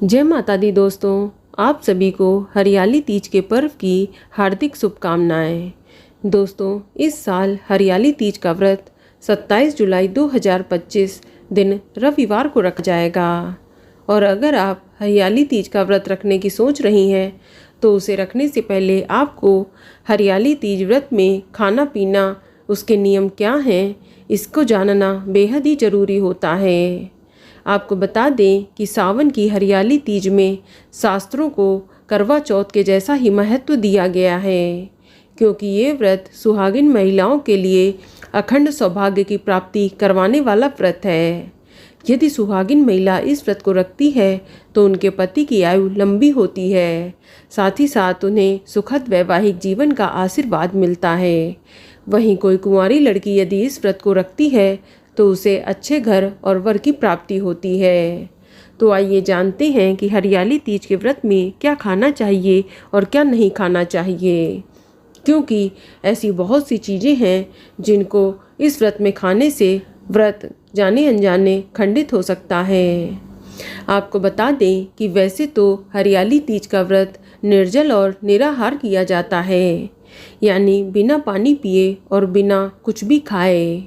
जय माता दी दोस्तों, आप सभी को हरियाली तीज के पर्व की हार्दिक शुभकामनाएं। दोस्तों, इस साल हरियाली तीज का व्रत 27 जुलाई 2025 दिन रविवार को रखा जाएगा। और अगर आप हरियाली तीज का व्रत रखने की सोच रही हैं तो उसे रखने से पहले आपको हरियाली तीज व्रत में खाना पीना, उसके नियम क्या हैं, इसको जानना बेहद ही ज़रूरी होता है। आपको बता दें कि सावन की हरियाली तीज में शास्त्रों को करवा चौथ के जैसा ही महत्व दिया गया है, क्योंकि ये व्रत सुहागिन महिलाओं के लिए अखंड सौभाग्य की प्राप्ति करवाने वाला व्रत है। यदि सुहागिन महिला इस व्रत को रखती है तो उनके पति की आयु लंबी होती है, साथ ही साथ उन्हें सुखद वैवाहिक जीवन का आशीर्वाद मिलता है। वहीं कोई कुंवारी लड़की यदि इस व्रत को रखती है तो उसे अच्छे घर और वर की प्राप्ति होती है। तो आइए जानते हैं कि हरियाली तीज के व्रत में क्या खाना चाहिए और क्या नहीं खाना चाहिए, क्योंकि ऐसी बहुत सी चीज़ें हैं जिनको इस व्रत में खाने से व्रत जाने अनजाने खंडित हो सकता है। आपको बता दें कि वैसे तो हरियाली तीज का व्रत निर्जल और निराहार किया जाता है, यानी बिना पानी पिए और बिना कुछ भी खाए।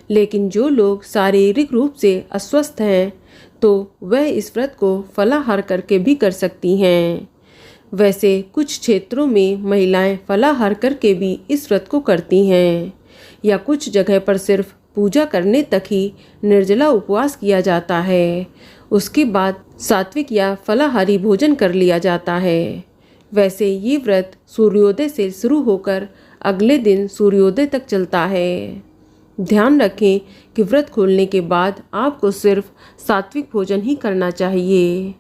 लेकिन जो लोग शारीरिक रूप से अस्वस्थ हैं तो वह इस व्रत को फलाहार करके भी कर सकती हैं। वैसे कुछ क्षेत्रों में महिलाएं फलाहार करके भी इस व्रत को करती हैं, या कुछ जगह पर सिर्फ पूजा करने तक ही निर्जला उपवास किया जाता है। उसके बाद सात्विक या फलाहारी भोजन कर लिया जाता है। वैसे ये व्रत सूर्योदय से शुरू होकर अगले दिन सूर्योदय तक चलता है। ध्यान रखें कि व्रत खोलने के बाद आपको सिर्फ सात्विक भोजन ही करना चाहिए।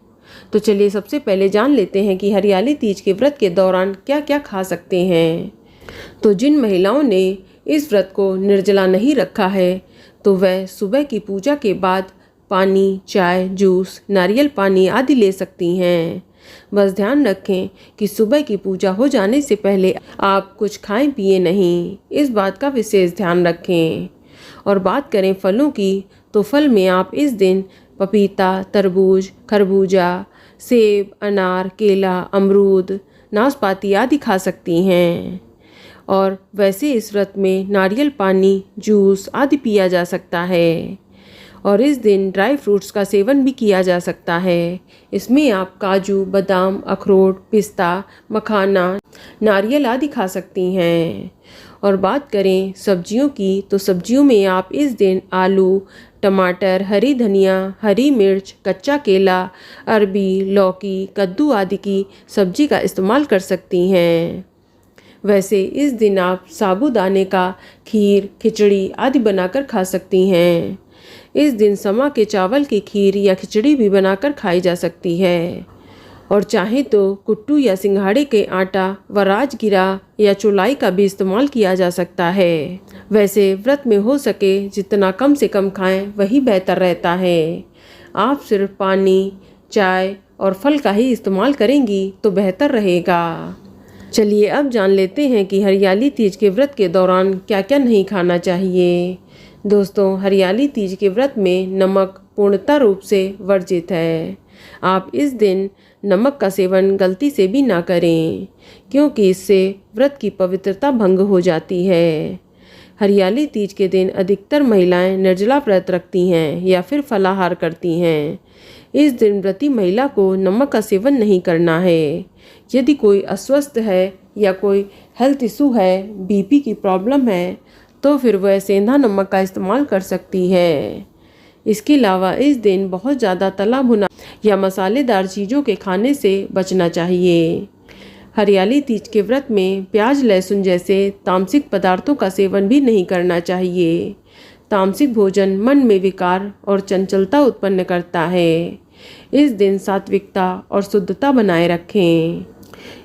तो चलिए सबसे पहले जान लेते हैं कि हरियाली तीज के व्रत के दौरान क्या क्या खा सकते हैं। तो जिन महिलाओं ने इस व्रत को निर्जला नहीं रखा है तो वह सुबह की पूजा के बाद पानी, चाय, जूस, नारियल पानी आदि ले सकती हैं। बस ध्यान रखें कि सुबह की पूजा हो जाने से पहले आप कुछ खाएं पिए नहीं, इस बात का विशेष ध्यान रखें। और बात करें फलों की तो फल में आप इस दिन पपीता, तरबूज, खरबूजा, सेब, अनार, केला, अमरूद, नाशपाती आदि खा सकती हैं। और वैसे इस व्रत में नारियल पानी, जूस आदि पिया जा सकता है। और इस दिन ड्राई फ्रूट्स का सेवन भी किया जा सकता है। इसमें आप काजू, बादाम, अखरोट, पिस्ता, मखाना, नारियल आदि खा सकती हैं। और बात करें सब्जियों की तो सब्जियों में आप इस दिन आलू, टमाटर, हरी धनिया, हरी मिर्च, कच्चा केला, अरबी, लौकी, कद्दू आदि की सब्जी का इस्तेमाल कर सकती हैं। वैसे इस दिन आप साबूदाने का खीर, खिचड़ी आदि बनाकर खा सकती हैं। इस दिन समा के चावल की खीर या खिचड़ी भी बनाकर खाई जा सकती है। और चाहे तो कुट्टू या सिंघाड़े के आटा व राजगिरा या चौलाई का भी इस्तेमाल किया जा सकता है। वैसे व्रत में हो सके जितना कम से कम खाएं वही बेहतर रहता है। आप सिर्फ पानी, चाय और फल का ही इस्तेमाल करेंगी तो बेहतर रहेगा। चलिए अब जान लेते हैं कि हरियाली तीज के व्रत के दौरान क्या क्या नहीं खाना चाहिए। दोस्तों, हरियाली तीज के व्रत में नमक पूर्णतः रूप से वर्जित है। आप इस दिन नमक का सेवन गलती से भी ना करें, क्योंकि इससे व्रत की पवित्रता भंग हो जाती है। हरियाली तीज के दिन अधिकतर महिलाएं निर्जला व्रत रखती हैं या फिर फलाहार करती हैं। इस दिन व्रती महिला को नमक का सेवन नहीं करना है। यदि कोई अस्वस्थ है या कोई हेल्थ इशू है, बीपी की प्रॉब्लम है, तो फिर वह सेंधा नमक का इस्तेमाल कर सकती है। इसके अलावा इस दिन बहुत ज़्यादा तला भुना या मसालेदार चीज़ों के खाने से बचना चाहिए। हरियाली तीज के व्रत में प्याज, लहसुन जैसे तामसिक पदार्थों का सेवन भी नहीं करना चाहिए। तामसिक भोजन मन में विकार और चंचलता उत्पन्न करता है। इस दिन सात्विकता और शुद्धता बनाए रखें।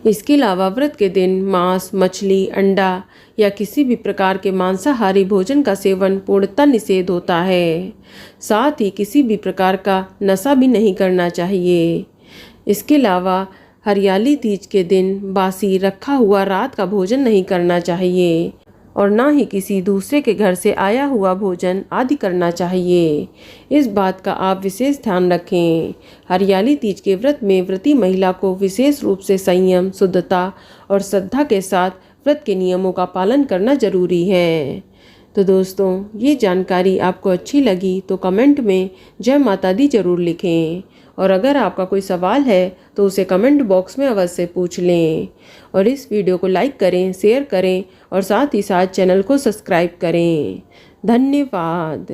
इसके अलावा व्रत के दिन मांस, मछली, अंडा या किसी भी प्रकार के मांसाहारी भोजन का सेवन पूर्णतः निषेध होता है। साथ ही किसी भी प्रकार का नशा भी नहीं करना चाहिए। इसके अलावा हरियाली तीज के दिन बासी रखा हुआ रात का भोजन नहीं करना चाहिए। और ना ही किसी दूसरे के घर से आया हुआ भोजन आदि करना चाहिए। इस बात का आप विशेष ध्यान रखें। हरियाली तीज के व्रत में व्रती महिला को विशेष रूप से संयम, शुद्धता और श्रद्धा के साथ व्रत के नियमों का पालन करना जरूरी है। तो दोस्तों, ये जानकारी आपको अच्छी लगी तो कमेंट में जय माता दी जरूर लिखें, और अगर आपका कोई सवाल है तो उसे कमेंट बॉक्स में अवश्य पूछ लें। और इस वीडियो को लाइक करें, शेयर करें और साथ ही साथ चैनल को सब्सक्राइब करें। धन्यवाद।